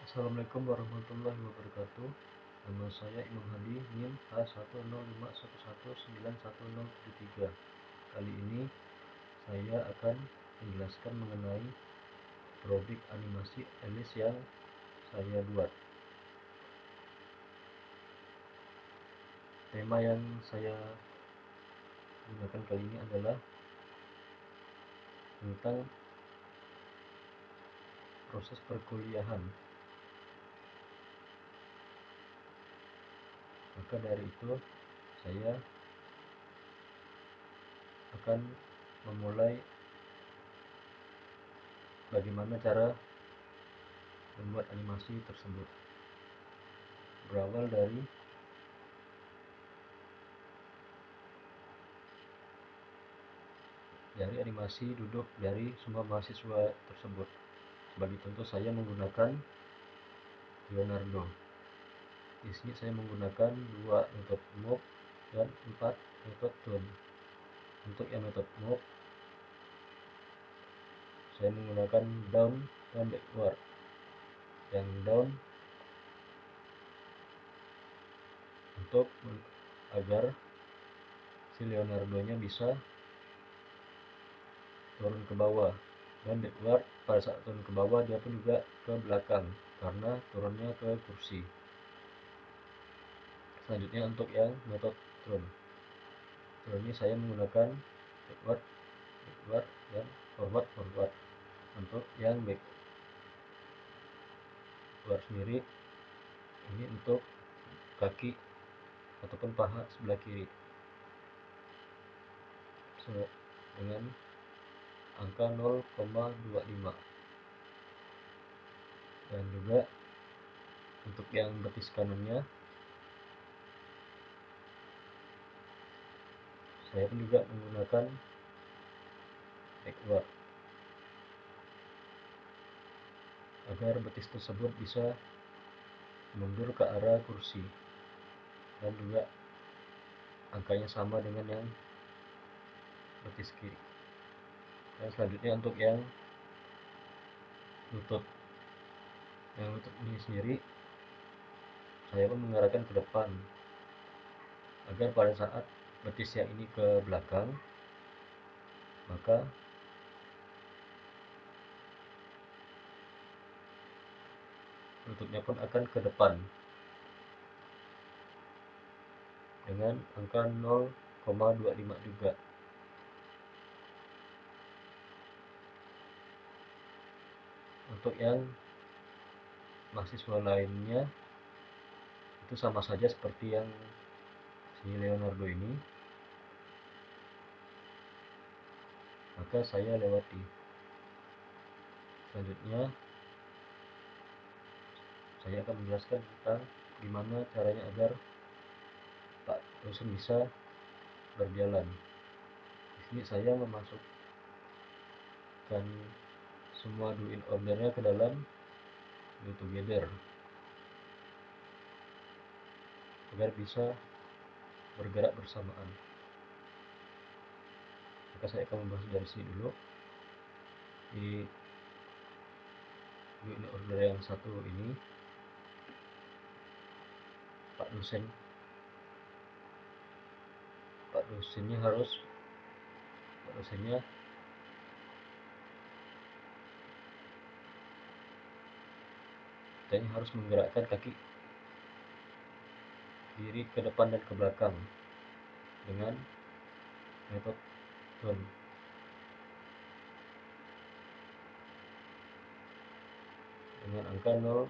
Assalamualaikum warahmatullahi wabarakatuh. Nama saya Imam Hadi, NIM H10511911073. Kali ini saya akan menjelaskan mengenai project animasi Alice yang saya buat. Tema yang saya gunakan kali ini adalah tentang proses perkuliahan. Maka dari itu saya akan memulai bagaimana cara membuat animasi tersebut. Berawal dari animasi duduk dari semua mahasiswa tersebut. Sebagai contoh, saya menggunakan Leonardo. Di sini saya menggunakan 2 metode move dan 4 metode tone. Untuk yang metode move, saya menggunakan down dan backward. Yang down untuk agar si Leonardo-nya bisa turun ke bawah, dan backward pada saat turun ke bawah dia pun juga ke belakang karena turunnya ke kursi. Selanjutnya untuk yang metode throne. Throne ini saya menggunakan backward dan forward. Untuk yang backward sendiri, ini untuk kaki ataupun paha sebelah kiri dengan angka 0,25. Dan juga untuk yang betis kanannya, saya pun juga menggunakan backward agar betis tersebut bisa mundur ke arah kursi, dan juga angkanya sama dengan yang betis kiri. Dan selanjutnya untuk yang lutut ini sendiri, saya pun mengarahkan ke depan agar pada saat betis yang ini ke belakang, maka lututnya pun akan ke depan dengan angka 0,25 juga. Untuk yang mahasiswa lainnya itu sama saja seperti yang si Leonardo ini, maka saya lewati. Selanjutnya saya akan menjelaskan tentang gimana caranya agar Pak dosen bisa berjalan. Di sini saya memasukkan semua do in ordernya ke dalam do together agar bisa bergerak bersamaan. Maka saya akan membahas dari sini dulu. Di do in order yang satu ini, Pak dosennya harus menggerakkan kaki kiri ke depan dan ke belakang dengan metode turn dengan angka 0,1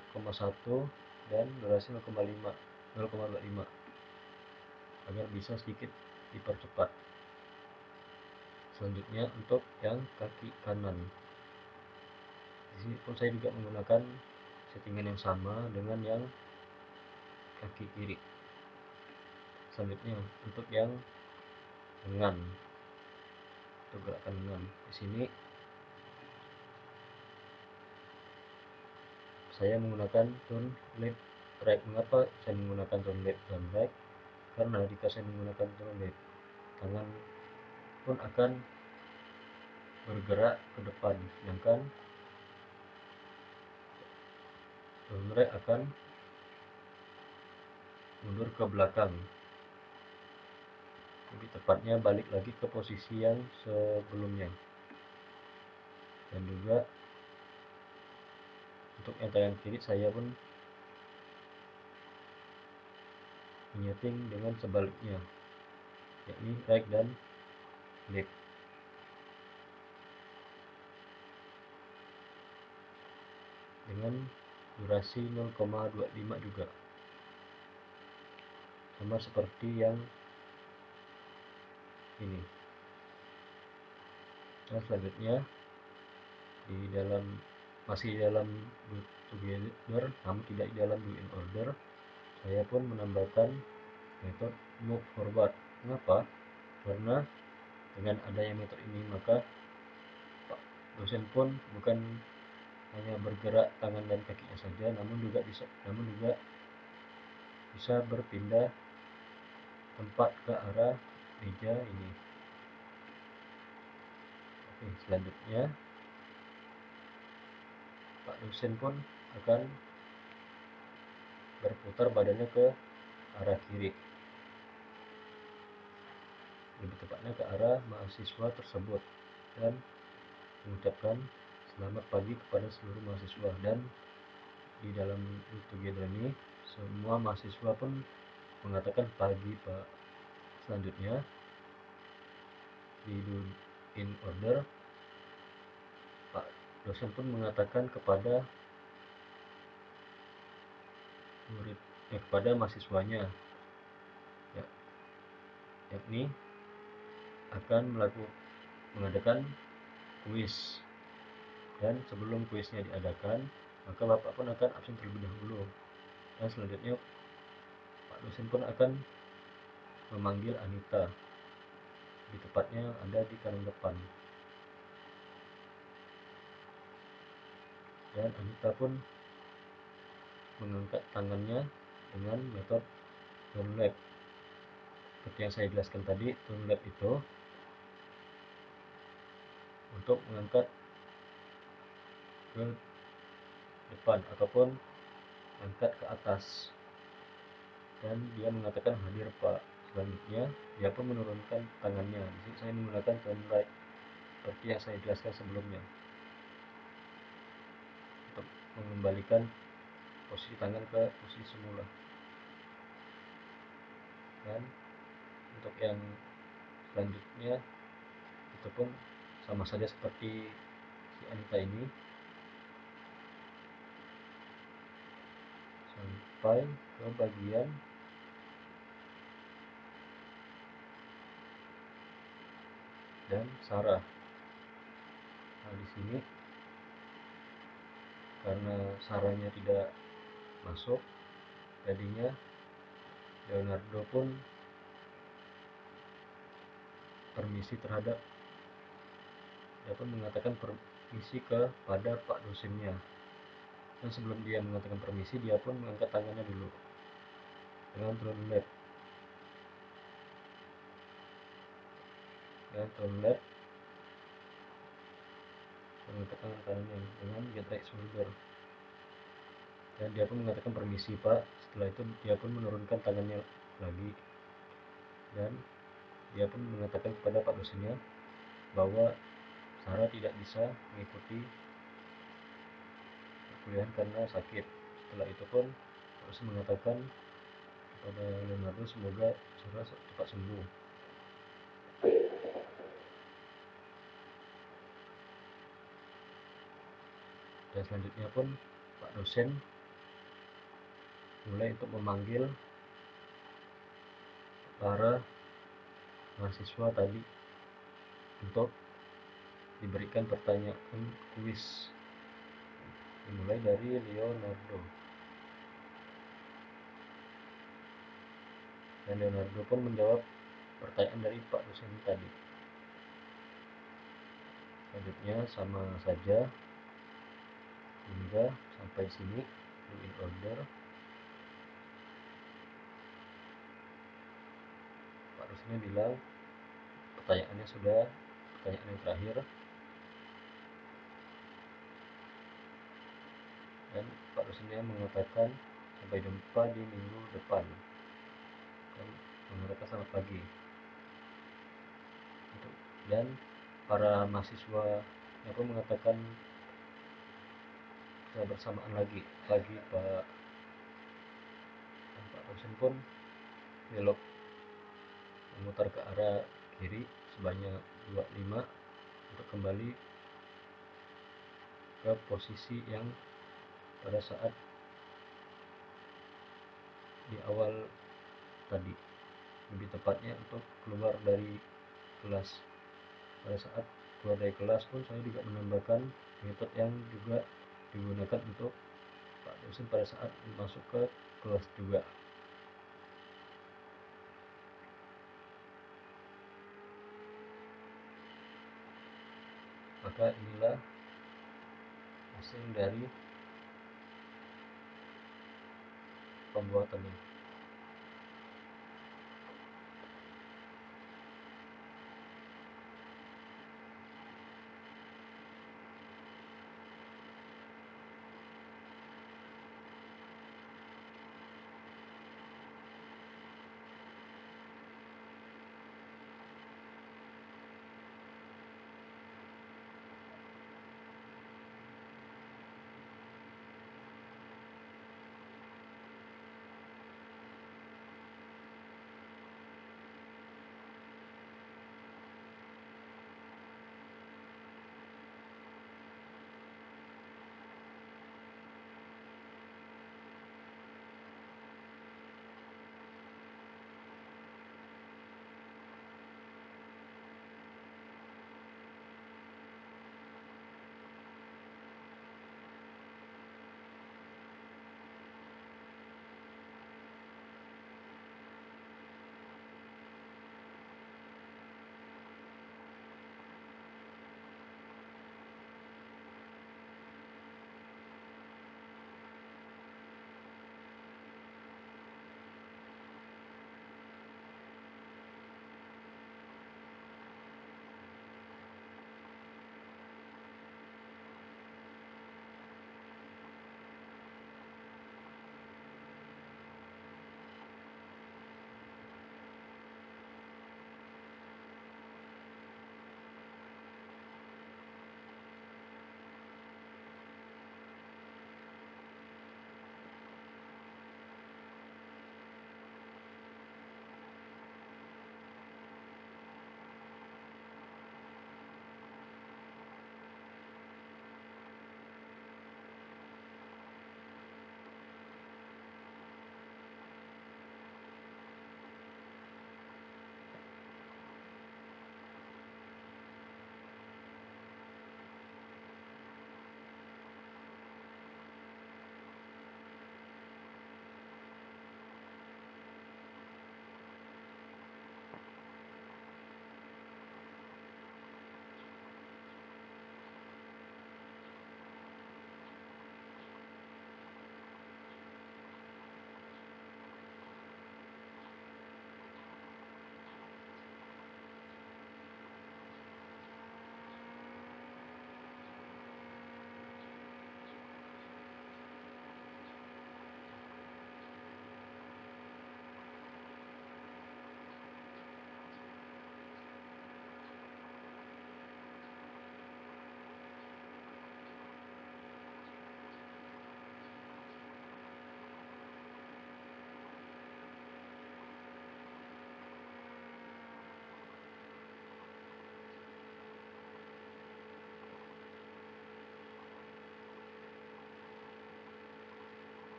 dan durasi 0,25 agar bisa sedikit dipercepat. Selanjutnya untuk yang kaki kanan, di sini pun saya juga menggunakan settingan yang sama dengan yang kaki kiri. Selanjutnya untuk yang lengan, untuk gerakan lengan, di sini saya menggunakan turn left right. Mengapa saya menggunakan turn left dan right? Karena jika saya menggunakan turn left, tangan pun akan bergerak ke depan, sedangkan turn right akan mundur ke belakang, lebih tepatnya balik lagi ke posisi yang sebelumnya. Dan juga untuk yang kanan kiri saya pun menyeting dengan sebaliknya, yakni right dan left, dengan durasi 0,25 juga, sama seperti yang ini. Nah, selanjutnya masih dalam do together namun tidak di dalam do in order, saya pun menambahkan metode move forward. Mengapa? Karena dengan adanya metode ini maka Pak dosen pun bukan hanya bergerak tangan dan kakinya saja, namun juga bisa berpindah tempat ke arah meja ini. Oke, selanjutnya Pak dosen pun akan berputar badannya ke arah kiri, lebih tepatnya ke arah mahasiswa tersebut, dan mengucapkan selamat pagi kepada seluruh mahasiswa. Dan di dalam do together ini semua mahasiswa pun mengatakan pagi Pak. Selanjutnya di do in order, Pak dosen pun mengatakan kepada kepada mahasiswanya, yakni akan mengadakan kuis. Dan sebelum kuisnya diadakan, maka Bapak pun akan absen terlebih dahulu. Dan selanjutnya Pak dosen pun akan memanggil Anita, di tepatnya ada di kanan depan. Dan Anita pun mengangkat tangannya dengan metode turn left. Seperti yang saya jelaskan tadi, turn left itu untuk mengangkat ke depan ataupun angkat ke atas. Dan dia mengatakan hadir Pak. Selanjutnya dia pun menurunkan tangannya. Di sini saya menggunakan turn right seperti yang saya jelaskan sebelumnya, untuk mengembalikan posisi tangan ke posisi semula. Dan untuk yang selanjutnya itu pun sama saja seperti si Anita ini, sampai ke bagian dan Sarah. Nah, di sini karena Sarahnya tidak masuk, jadinya Leonardo pun dia pun mengatakan permisi kepada Pak dosennya. Dan sebelum dia mengatakan permisi, dia pun mengangkat tangannya dulu dengan turn left. Mengangkat tangan kanannya dengan get right shoulder. Dan dia pun mengatakan permisi Pak. Setelah itu dia pun menurunkan tangannya lagi, dan dia pun mengatakan kepada Pak dosennya bahwa Sarah tidak bisa mengikuti perkuliahan karena sakit. Setelah itu pun Pak dosen mengatakan kepada Leonardo semoga Sarah cepat sembuh. Dan selanjutnya pun Pak dosen mulai untuk memanggil para mahasiswa tadi untuk diberikan pertanyaan kuis, dimulai dari Leonardo. Dan Leonardo pun menjawab pertanyaan dari Pak dosen tadi. Selanjutnya sama saja hingga sampai sini do in order. Pak dosennya bilang pertanyaan yang terakhir, dan Pak dosennya mengatakan sampai jumpa di minggu depan, kan mengatakan selamat pagi gitu. Dan para mahasiswa pun mengatakan kita bersamaan lagi pagi. Pak dosen pun belok memutar ke arah kiri sebanyak 25 untuk kembali ke posisi yang pada saat di awal tadi, lebih tepatnya untuk keluar dari kelas. Pada saat keluar dari kelas pun saya juga menambahkan metode yang juga digunakan untuk Pak dosen pada saat masuk ke kelas juga. Maka inilah hasil dari pembuatannya.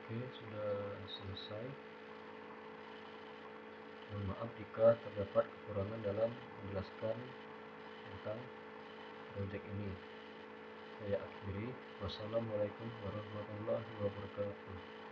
Oke, sudah selesai. Mohon maaf jika terdapat kekurangan dalam menjelaskan tentang proyek ini. Saya akhiri. Wassalamualaikum warahmatullahi wabarakatuh.